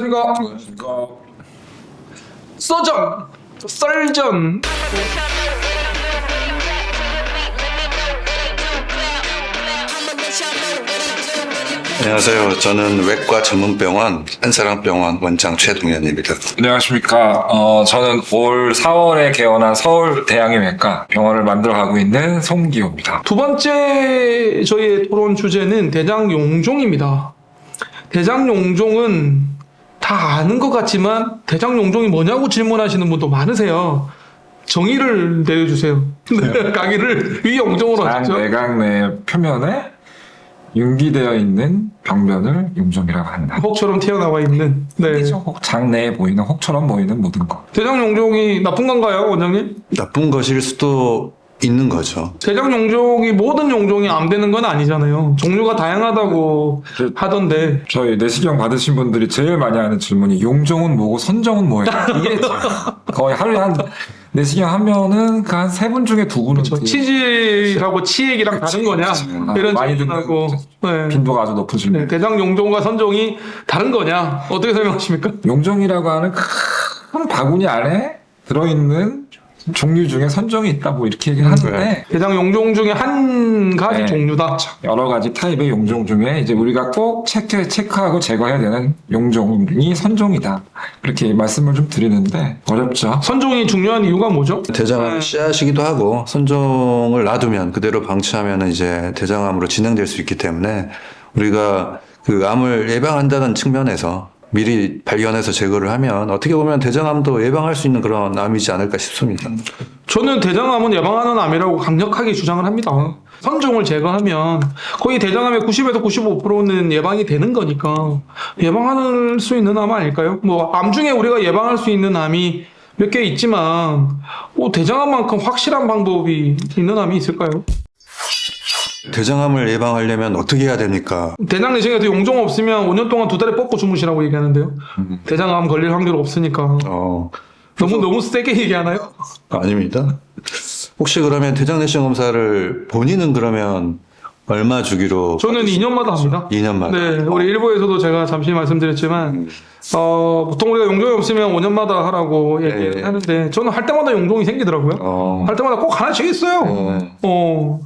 안녕하십니까. 써전, 썰전. 안녕하세요. 저는 외과 전문병원 한사랑병원 원장 최동현입니다. 안녕하십니까. 저는 올 4월에 개원한 서울대양의외과 병원을 만들어가고 있는 송기호입니다. 두 번째 저희의 토론 주제는 대장용종입니다. 대장용종은 다 아는 것 같지만 대장용종이 뭐냐고 질문하시는 분도 많으세요. 정의를 내려주세요. 강의를 이 용종으로 하죠. 내각 내 표면에 융기되어 있는 병변을 용종이라고 한다. 혹처럼 튀어나와 있는. 네. 혹 장내에 보이는 혹처럼 보이는 모든 것. 대장용종이 나쁜 건가요, 원장님? 나쁜 것일 수도 있는 거죠. 대장용종이 모든 용종이 안 되는 건 아니잖아요. 종류가 다양하다고 하던데. 저희 내시경 받으신 분들이 제일 많이 하는 질문이 용종은 뭐고 선종은 뭐예요? 이게 거의 하루에 한 내시경 하면은 그 한 3분 중에 2분은 그렇죠. 치질하고 치액이랑 다른 거냐? 이런 많이 질문하고. 네. 빈도가 아주 높은 질문. 네, 대장용종과 선종이 다른 거냐? 어떻게 설명하십니까? 용종이라고 하는 큰 바구니 안에 들어있는 종류 중에 선종이 있다 뭐 이렇게 얘기를 하는데 대장용종 중에 한 가지 네. 종류다. 여러 가지 타입의 용종 중에 이제 우리가 꼭 체크하고 제거해야 되는 용종이 선종이다 이렇게 말씀을 좀 드리는데 어렵죠. 선종이 중요한 이유가 뭐죠? 대장암 씨앗이기도 하고 선종을 놔두면 그대로 방치하면 이제 대장암으로 진행될 수 있기 때문에 우리가 그 암을 예방한다는 측면에서 미리 발견해서 제거를 하면 어떻게 보면 대장암도 예방할 수 있는 그런 암이지 않을까 싶습니다. 저는 대장암은 예방하는 암이라고 강력하게 주장을 합니다. 선종을 제거하면 거의 대장암의 90에서 95%는 예방이 되는 거니까 예방할 수 있는 암 아닐까요? 뭐 암 중에 우리가 예방할 수 있는 암이 몇 개 있지만 대장암만큼 확실한 방법이 있는 암이 있을까요? 대장암을 예방하려면 어떻게 해야 됩니까? 대장 내시경에서 용종 없으면 5년 동안 2달에 뻗고 주무시라고 얘기하는데요. 대장암 걸릴 확률 없으니까. 너무 세게 얘기하나요? 아닙니다. 혹시 그러면 대장내시경 검사를 본인은 그러면 얼마 주기로? 저는 2년마다 합니다. 2년마다. 네, 우리 일부에서도 제가 잠시 말씀드렸지만, 보통 우리가 용종이 없으면 5년마다 하라고 얘기를 하는데, 저는 할 때마다 용종이 생기더라고요. 할 때마다 꼭 하나씩 있어요.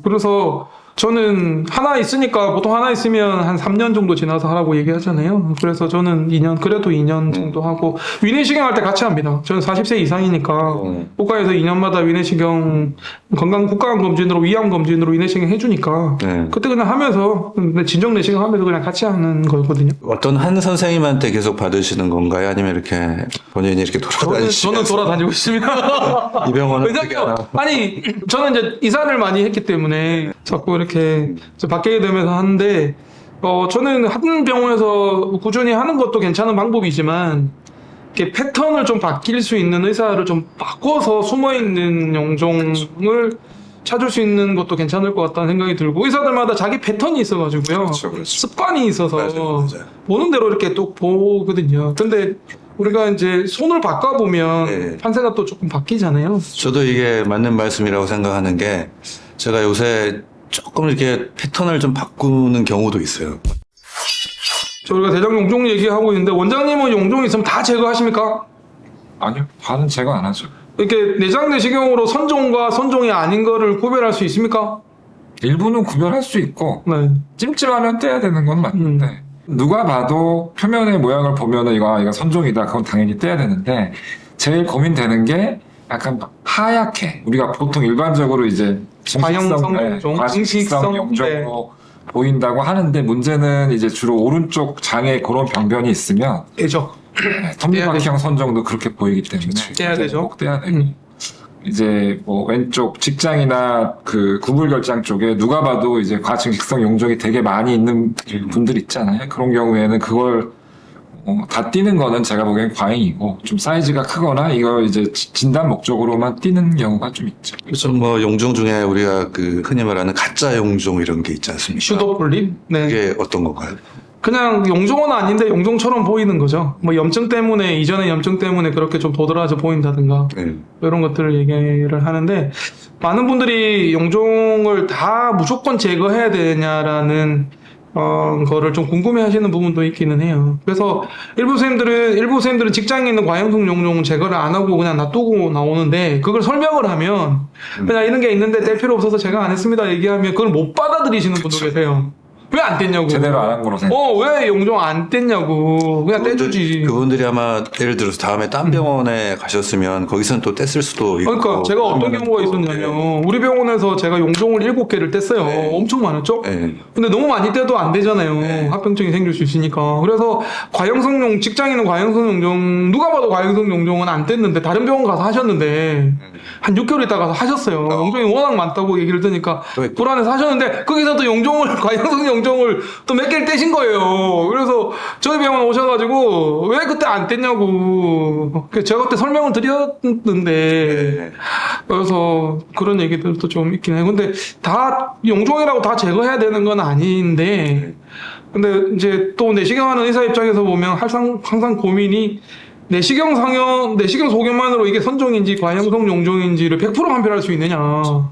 그래서 저는 하나 있으니까, 보통 하나 있으면 한 3년 정도 지나서 하라고 얘기하잖아요. 그래서 저는 2년, 그래도 2년 정도 하고, 위내시경 할 때 같이 합니다. 저는 40세 이상이니까, 국가에서 2년마다 위내시경, 국가암검진으로, 위암검진으로 위내시경 해주니까, 그때 그냥 하면서, 진정 내시경 하면서 그냥 같이 하는 거거든요. 어떤 한 선생님한테 계속 받으시는 건가요? 아니면 이렇게 본인이 이렇게 돌아다니시면서? 저는 돌아다니고 있습니다. 이 병원은 왜냐면, 아니, 저는 이제 이사를 많이 했기 때문에 자꾸 이렇게 바뀌게 되면서 하는데, 저는 한 병원에서 꾸준히 하는 것도 괜찮은 방법이지만, 이렇게 패턴을 좀 바뀔 수 있는 의사를 좀 바꿔서 숨어있는 용종을 찾을 수 있는 것도 괜찮을 것 같다는 생각이 들고, 의사들마다 자기 패턴이 있어가지고요. 그렇죠. 습관이 있어서 맞아요. 보는 대로 이렇게 또 보거든요. 근데 우리가 이제 손을 바꿔보면 판세가 또 조금 바뀌잖아요. 저도 이게 맞는 말씀이라고 생각하는 게 제가 요새 조금 이렇게 패턴을 좀 바꾸는 경우도 있어요. 저희가 대장용종 얘기하고 있는데, 원장님은 용종이 있으면 다 제거하십니까? 아니요, 다는 제거 안 하죠. 이렇게 내장 내시경으로 선종과 선종이 아닌 거를 구별할 수 있습니까? 일부는 구별할 수 있고 네. 찜찜하면 떼야 되는 건 맞는데 누가 봐도 표면의 모양을 보면은 이거 선종이다. 그건 당연히 떼야 되는데 제일 고민되는 게 약간 하얗게 우리가 보통 일반적으로 이제 과식성 용종으로 보인다고 하는데 문제는 이제 주로 오른쪽 장에 그런 병변이 있으면 되죠. 톱니바퀴형 선종도 그렇게 보이기 때문에 떼야 되죠. 꼭 떼야 되고 이제 뭐 왼쪽 직장이나 그 구불결장 쪽에 누가 봐도 이제 과증식성 용종이 되게 많이 있는 분들 있잖아요. 그런 경우에는 그걸 다 띄는 거는 제가 보기엔 과잉이고 좀 사이즈가 크거나 이거 이제 진단 목적으로만 띄는 경우가 좀 있죠. 그래서 뭐 용종 중에 우리가 그 흔히 말하는 가짜 용종 이런 게 있지 않습니까? 슈도폴린? 네. 그게 어떤 건가요? 그냥 용종은 아닌데 용종처럼 보이는 거죠. 뭐 염증 때문에, 이전의 염증 때문에 그렇게 좀 도드라져 보인다든가 이런 것들을 얘기를 하는데, 많은 분들이 용종을 다 무조건 제거해야 되냐라는 거를 좀 궁금해하시는 부분도 있기는 해요. 그래서 일부 선생님들은 직장에 있는 과형성 용종은 제거를 안 하고 그냥 놔두고 나오는데 그걸 설명을 하면 그냥 이런 게 있는데 뗄 필요 없어서 제가 안 했습니다 얘기하면 그걸 못 받아들이시는 분들 계세요. 왜 안 뗐냐고. 제대로 안 한 거로 생각. 왜 용종 안 뗐냐고. 그냥 떼주지. 그분들이 아마 예를 들어서 다음에 딴 병원에 가셨으면 거기서는 또 뗐을 수도 있고. 그러니까 제가 어떤 경우가 있었냐면 우리 병원에서 제가 용종을 7개를 뗐어요. 네. 엄청 많았죠? 네. 근데 너무 많이 떼도 안 되잖아요. 네. 합병증이 생길 수 있으니까. 그래서 직장에 있는 과형성 용종, 누가 봐도 과형성 용종은 안 뗐는데 다른 병원 가서 하셨는데 한 6개월 있다가 하셨어요. 용종이 워낙 많다고 얘기를 듣니까 왜? 불안해서 하셨는데 거기서 또 과형성 용종을 또 몇 개를 떼신 거예요. 그래서 저희 병원 오셔가지고 왜 그때 안 뗐냐고. 제가 그때 설명을 드렸는데 네. 그래서 그런 얘기들도 좀 있긴 해요. 근데 다 용종이라고 다 제거해야 되는 건 아닌데 근데 이제 또 내시경하는 의사 입장에서 보면 항상 고민이 내시경 소견만으로 이게 선종인지 과형성 용종인지를 100% 판별할 수 있느냐.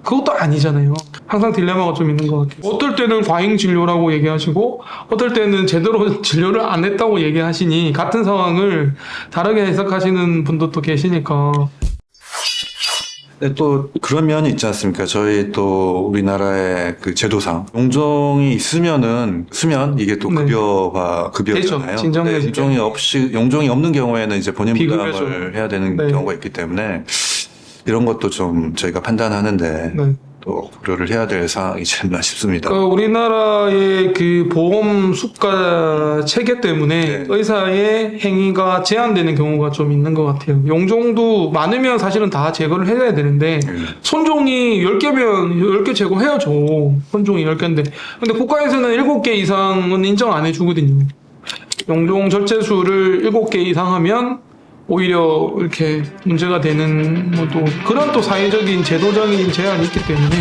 그것도 아니잖아요. 항상 딜레마가 좀 있는 것 같아요. 어떨 때는 과잉 진료라고 얘기하시고 어떨 때는 제대로 진료를 안 했다고 얘기하시니 같은 상황을 다르게 해석하시는 분도 또 계시니까. 근데 또 그런 면이 있지 않습니까? 저희 또 우리나라의 그 제도상 용종이 있으면은 이게 또 네. 급여잖아요. 되죠. 진정해 네, 용종이 없는 경우에는 이제 본인 비급여죠. 부담을 해야 되는 네. 경우가 있기 때문에 이런 것도 좀 저희가 판단하는데 네. 또 고려를 해야 될 상황이지 않나 싶습니다. 우리나라의 그 보험 수가 체계 때문에 네. 의사의 행위가 제한되는 경우가 좀 있는 것 같아요. 용종도 많으면 사실은 다 제거를 해야 되는데 손종이 10개면 10개 제거해야죠. 손종이 10개인데. 근데 국가에서는 7개 이상은 인정 안 해주거든요. 용종 절제수를 7개 이상 하면 오히려 이렇게 문제가 되는 또 그런 또 사회적인 제도적인 제한이 있기 때문에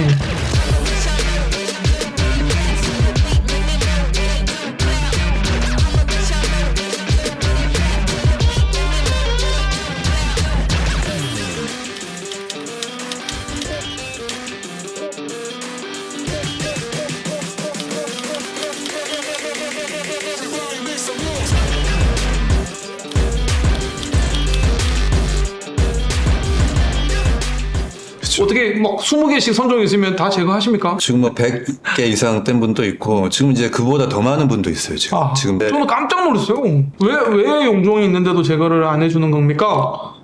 어떻게 막 20개씩 선종이 있으면 다 제거하십니까? 지금 뭐 100개 이상 뗀 분도 있고 지금 이제 그보다 더 많은 분도 있어요. 지금. 아, 지금 저는 깜짝 놀랐어요. 왜 용종이 있는데도 제거를 안 해주는 겁니까?